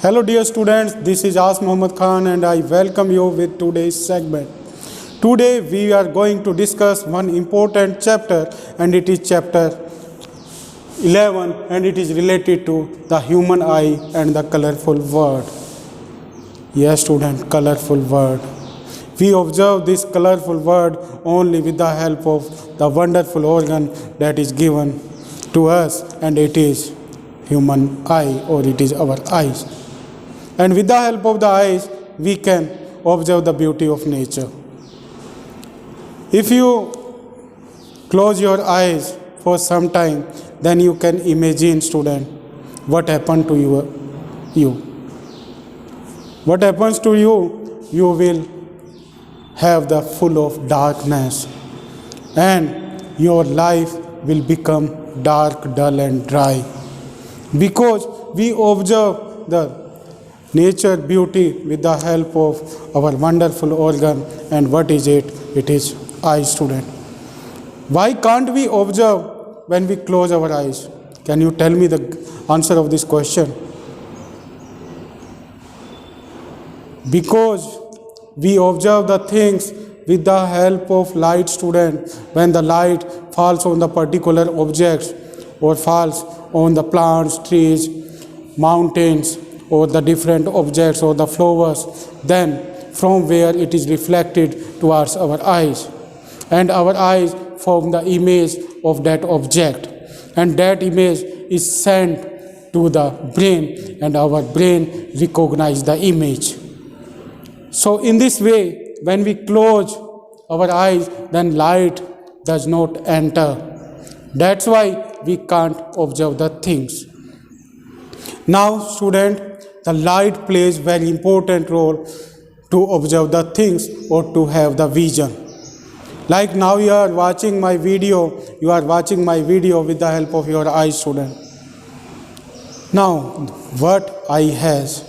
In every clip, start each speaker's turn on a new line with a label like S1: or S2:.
S1: Hello dear students, this is As Muhammad Khan and I welcome you with today's segment. Today we are going to discuss one important chapter and it is chapter 11 and it is related to the human eye and the colorful world. Yes student, colorful world. We observe this colorful world only with the help of the wonderful organ that is given to us and it is human eye or it is our eyes. And with the help of the eyes, we can observe the beauty of nature. If you close your eyes for some time, then you can imagine, student, what happened to you. What happens to you? You will have the full of darkness, and your life will become dark, dull, and dry. Because we observe the nature beauty with the help of our wonderful organ. And what is it? It is eye, student. Why can't we observe when we close our eyes? Can you tell me the answer of this question? Because we observe the things with the help of light, student. When the light falls on the particular objects or falls on the plants, trees, mountains, or the different objects or the flowers, then from where it is reflected towards our eyes. And our eyes form the image of that object. And that image is sent to the brain and our brain recognizes the image. So in this way, when we close our eyes, then light does not enter. That's why we can't observe the things. Now, student, the light plays very important role to observe the things or to have the vision. Like now you are watching my video with the help of your eyes, student. Now, what eye has?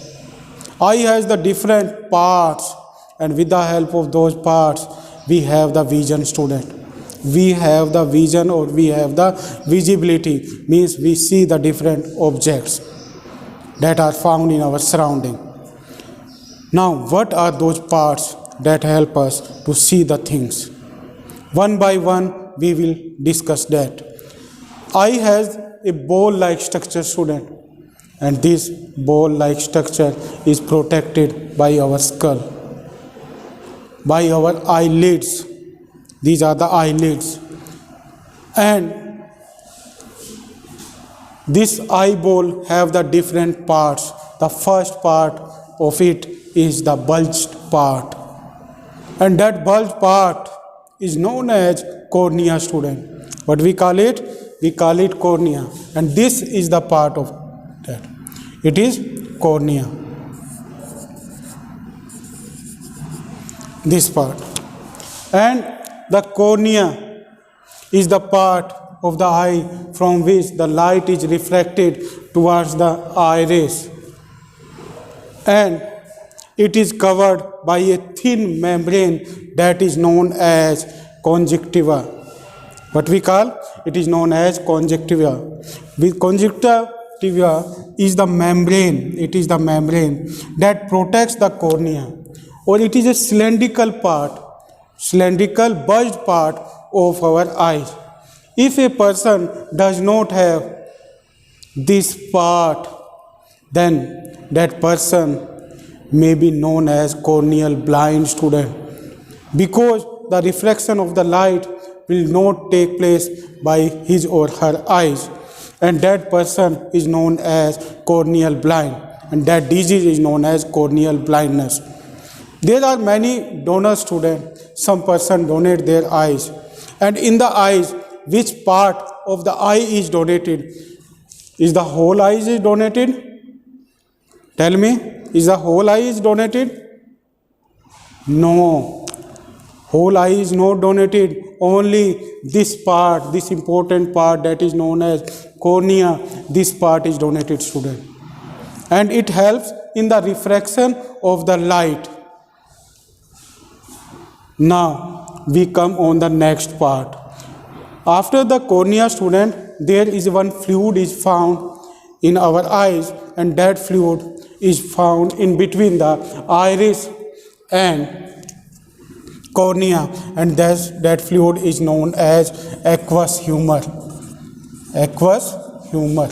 S1: Eye has the different parts, and with the help of those parts, we have the vision, student. We have the vision or we have the visibility, means we see the different objects that are found in our surrounding. Now, what are those parts that help us to see the things? One by one, we will discuss that. Eye has a ball-like structure, student, and this ball-like structure is protected by our skull, by our eyelids. These are the eyelids. And this eyeball have the different parts. The first part of it is the bulged part. And that bulged part is known as cornea, student. What we call it? We call it cornea. And this is the part of that. It is cornea. This part. And the cornea is the part of the eye from which the light is reflected towards the iris, and it is covered by a thin membrane that is known as conjunctiva. What we call? It is known as conjunctiva. With conjunctiva is the membrane. It is the membrane that protects the cornea, or it is a cylindrical bulged part of our eyes. If a person does not have this part, then that person may be known as corneal blind, student, because the reflection of the light will not take place by his or her eyes, and that person is known as corneal blind, and that disease is known as corneal blindness. There are many donors, student. Some person donate their eyes, and in the eyes, which part of the eye is donated? Is the whole eye is donated? Tell me, is the whole eye is donated? No, whole eye is not donated. Only this part, this important part that is known as cornea, this part is donated, student. And it helps in the refraction of the light. Now, we come on the next part. After the cornea, student, there is one fluid is found in our eyes, and that fluid is found in between the iris and cornea, and that fluid is known as aqueous humor. Aqueous humor.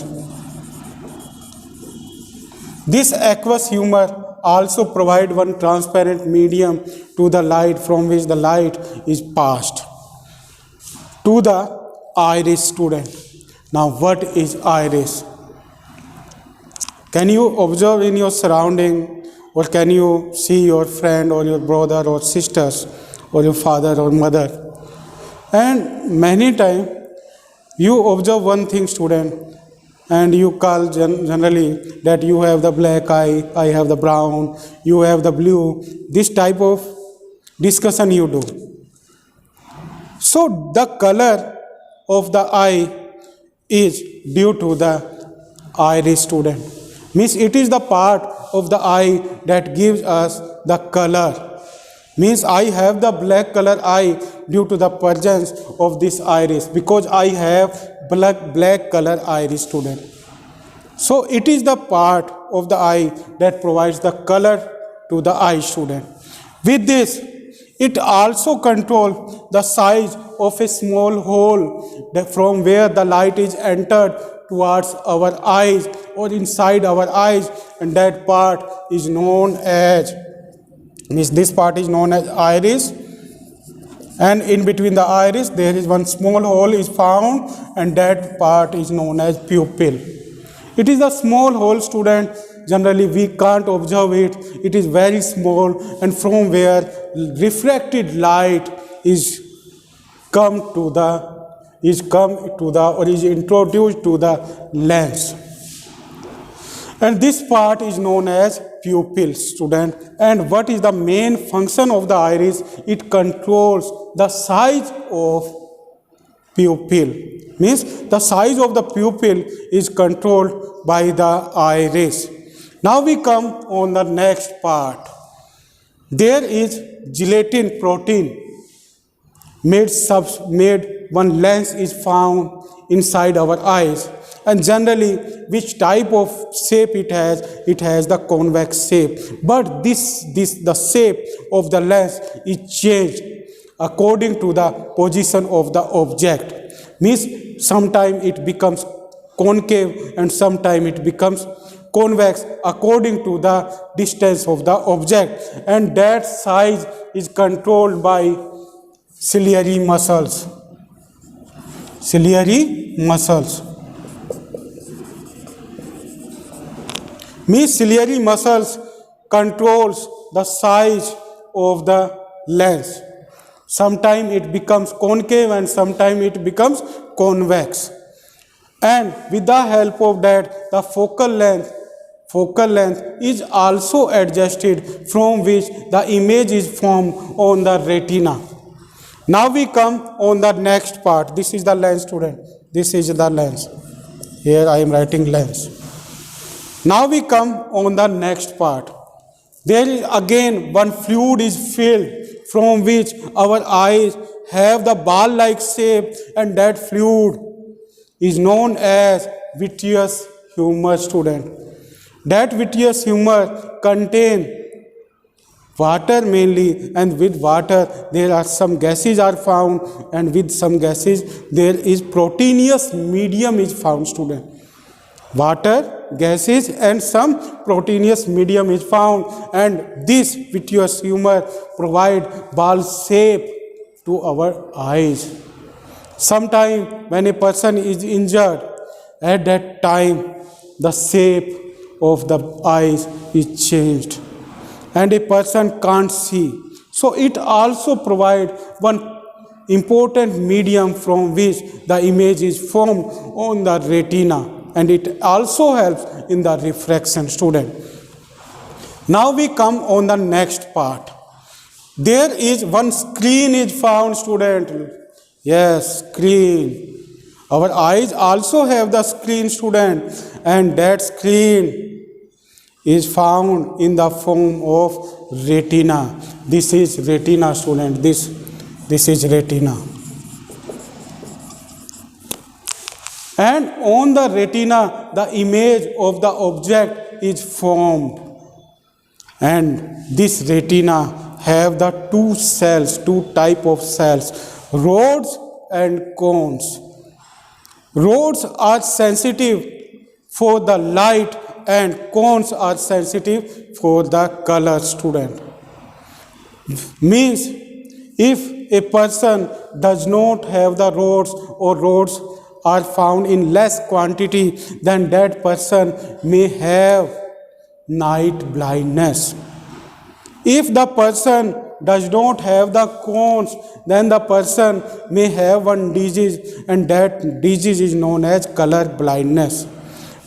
S1: This aqueous humor also provides one transparent medium to the light from which the light is passed to the iris, student. Now, what is iris? Can you observe in your surrounding, or can you see your friend or your brother or sisters or your father or mother? And many times you observe one thing, student, and you call generally that you have the black eye, I have the brown, you have the blue. This type of discussion you do. So the color of the eye is due to the iris, student. Means it is the part of the eye that gives us the color. Means I have the black color eye due to the presence of this iris, because I have black color iris, student. So it is the part of the eye that provides the color to the eye, student. With this, it also controls the size of a small hole from where the light is entered towards our eyes or inside our eyes, and that part is known as, this part is known as iris, and in between the iris there is one small hole is found, and that part is known as pupil. It is a small hole, student. Generally we can't observe it. It is very small, and from where refracted light is introduced to the lens, and this part is known as pupil, student. And what is the main function of the iris? It controls the size of pupil. Means the size of the pupil is controlled by the iris. Now we come on the next part. There is gelatin protein made one lens is found inside our eyes, and generally which type of shape it has the convex shape, but the shape of the lens is changed according to the position of the object. Means sometimes it becomes concave and sometimes it becomes convex according to the distance of the object, and that size is controlled by ciliary muscles. Ciliary muscles. Means ciliary muscles controls the size of the lens. Sometimes it becomes concave and sometimes it becomes convex. And with the help of that, the focal length is also adjusted, from which the image is formed on the retina. Now we come on the next part. This is the lens, student. This is the lens. Here I am writing lens. Now we come on the next part. There is again one fluid is filled, from which our eyes have the ball-like shape, and that fluid is known as vitreous humor, student. That vitreous humor contains water mainly, and with water there are some gases are found, and with some gases there is proteinous medium is found, student. Water, gases and some proteinous medium is found, and this vitreous humor provide ball shape to our eyes. Sometimes when a person is injured, at that time the shape of the eyes is changed and a person can't see. So it also provides one important medium from which the image is formed on the retina, and it also helps in the refraction, student. Now we come on the next part. There is one screen is found, student. Yes, screen. Our eyes also have the screen, student, and that screen is found in the form of retina. This is retina, student. This is retina. and on the retina the image of the object is formed. And this retina have the two type of cells, rods and cones. Rods are sensitive for the light and cones are sensitive for the color, student. Means if a person does not have the rods or rods are found in less quantity, then that person may have night blindness. If the person does not have the cones, then the person may have one disease, and that disease is known as color blindness,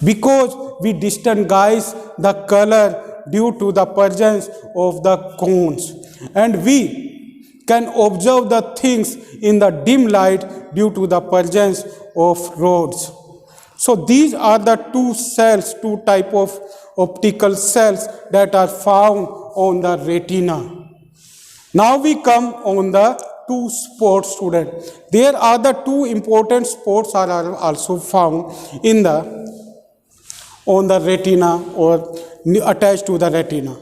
S1: because we distinguish the color due to the presence of the cones, and we can observe the things in the dim light due to the presence of rods. So these are the two type of optical cells that are found on the retina. Now we come on the two spots, student. There are the two important spots are also found in the on the retina or attached to the retina.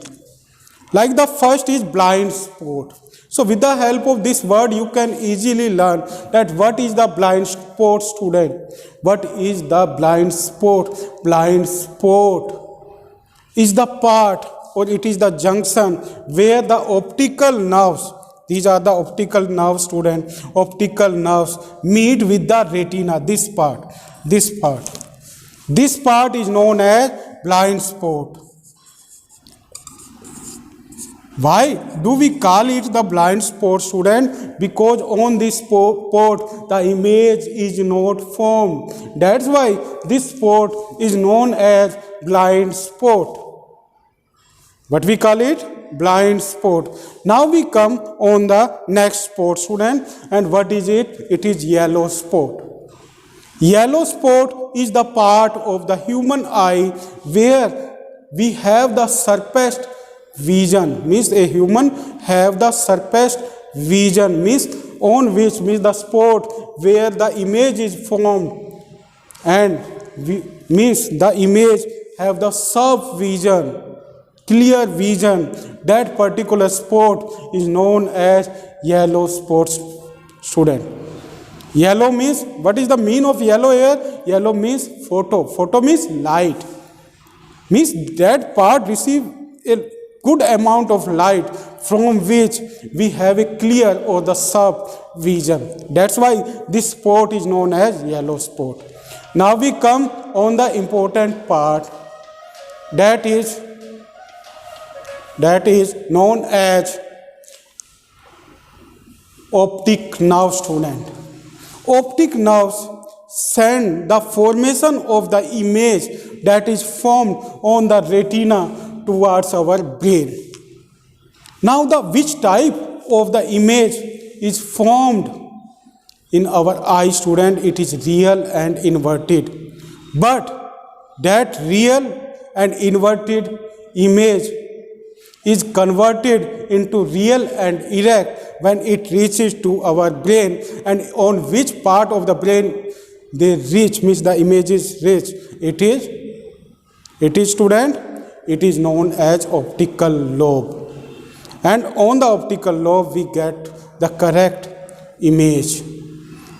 S1: Like the first is blind spot. So with the help of this word you can easily learn that what is the blind spot, student. What is the blind spot? Blind spot is the part or it is the junction where the optical nerves, these are the optical nerves, student, optical nerves meet with the retina. This part is known as blind spot. Why do we call it the blind spot, student? Because on this spot the image is not formed. That's why this spot is known as blind spot. What we call it? Blind spot. Now we come on the next spot, student, and what is it? It is yellow spot. Yellow spot is the part of the human eye where we have the surfaced vision. Means a human have the surfaced vision, means on which means the spot where the image is formed, and means the image have the sub vision, clear vision. That particular spot is known as yellow spot, student. Yellow means, what is the mean of yellow here? Yellow means photo. Photo means light. Means that part receive a good amount of light from which we have a clear or the sub vision. That's why this spot is known as yellow spot. Now we come on the important part, that is known as optic nerve, student. Optic nerves send the formation of the image that is formed on the retina towards our brain. Now which type of the image is formed in our eye, student? It is real and inverted. But that real and inverted image is converted into real and erect when it reaches to our brain, and on which part of the brain they reach, means the images reach. It is student, it is known as optical lobe, and on the optical lobe we get the correct image.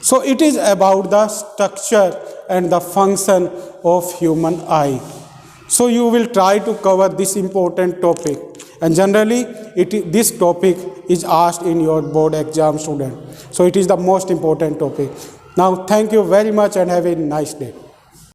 S1: So it is about the structure and the function of human eye. So you will try to cover this important topic, and generally this topic is asked in your board exam, student. So it is the most important topic. Now thank you very much and have a nice day.